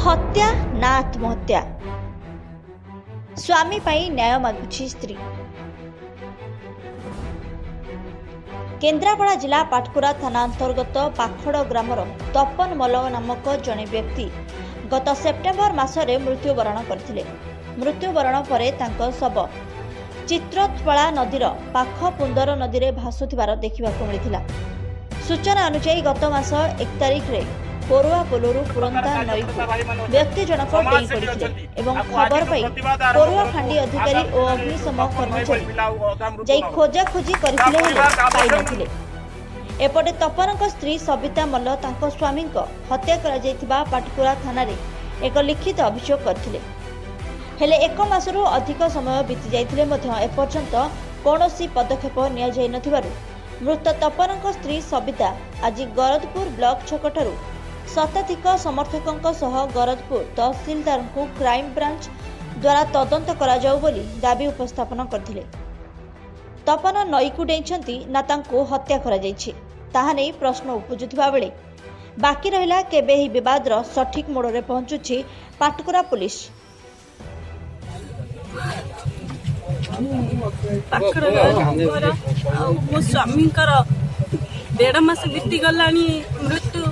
हत्या ना आत्महत्या स्वामी पाई न्याय मागुची स्त्री। केन्द्रापड़ा जिला पाटकुरा थाना अंतर्गत पाखड़ ग्रामर तपन मल्ल नामक जड़े व्यक्ति गत सेप्टेम्बर मासरे मृत्युवरण करथिले। मृत्युवरण परे तांको शव चित्रत्पला नदीर पाख पुंदर नदी रे भासुथिबार देखिबाकु मिलिथिला। सूचना अनुसार गत मास 1 तारिख रे कोरुआ पोलरू पुरंता नई व्यक्ति जनक डेई पड़िथिले एवं खबर पाई कोरुआ फांडी अधिकारी और अग्निशम कर्मचारी जाई खोजाखोजी करथिले पाई नथिले। एपटे तपनक स्त्री सबिता मल्ल तांको स्वामी हत्या करा जायतिबा पाटकुरा थाना रे एक लिखित अभियोग करथिले। हेले 1 मासरू अधिक समय बीती जायतिले मध्य एपर्यंत कौनसी पदक्षेप निया जाय नथिबारु मृत तपनक स्त्री सबिता आज गरदपुर ब्लॉक छकठारू शताधिक समर्थकों सह गरदपुर तहसीलदार को क्राइम ब्रांच द्वारा तदंत करा जाऊ बोली दाबी उपस्थापन करथिले। तपन नई को डेइछंती ना तांको हत्या करा जायछि ताहा नै प्रश्न उपजुथिबा बेले बाकी रहिला केबे ही विवाद रो सठिक मोड़ रे पहुंचुछि पाटकुरा पुलिस। मो स्वामी 1.5 मास बीती गलानी मृत्यु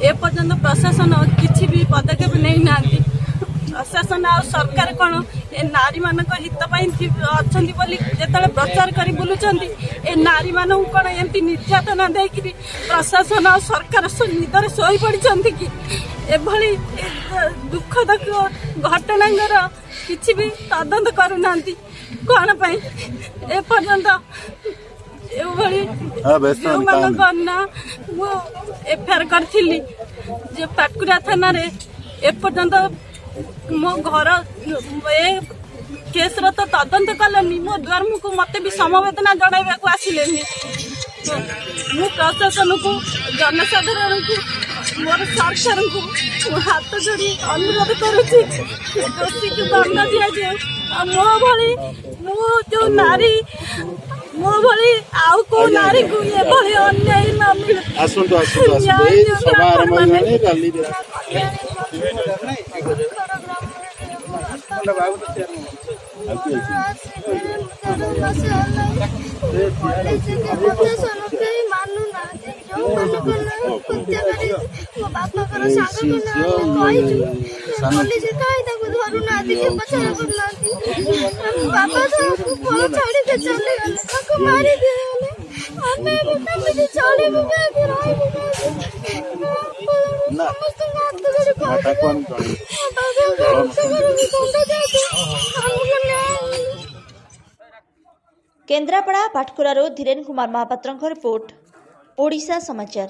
एपर्यंत प्रशासन किसी भी पदक्षेप नहीं ना। प्रशासन आ सरकार कौन नारी मान हित जो प्रचार कर बुलूं ए नारी मान कौन एमती निर्यातना देकर प्रशासन आ सरकार निदर शोई पड़ी कि एभली दुखद घटनांगर किसी भी तदंत करूना कौन एपर्यंत एफआईआर करी पाटकुरा थाना रे एपर्यंत मो घर ए केस तो तदंत कलनी मो द्वार मुझको मत भी समवेदना जनाइबा को आसिले मु प्रशासन को जनसाधारण को मोर सरकार को हाथ जोड़ी अनुरोध करुच्ची दोषी को दंड दि जाए। मो भली मु जो नारी मो भली आउ को नारी को ये भली अन्याय न मिले। आसंतु सभा आरंभ होने रैली केन्द्रापड़ा पाटकुरारू धीरेन कुमार महापात्रଙ୍କ रिपोर्ट ओडिशा समाचार।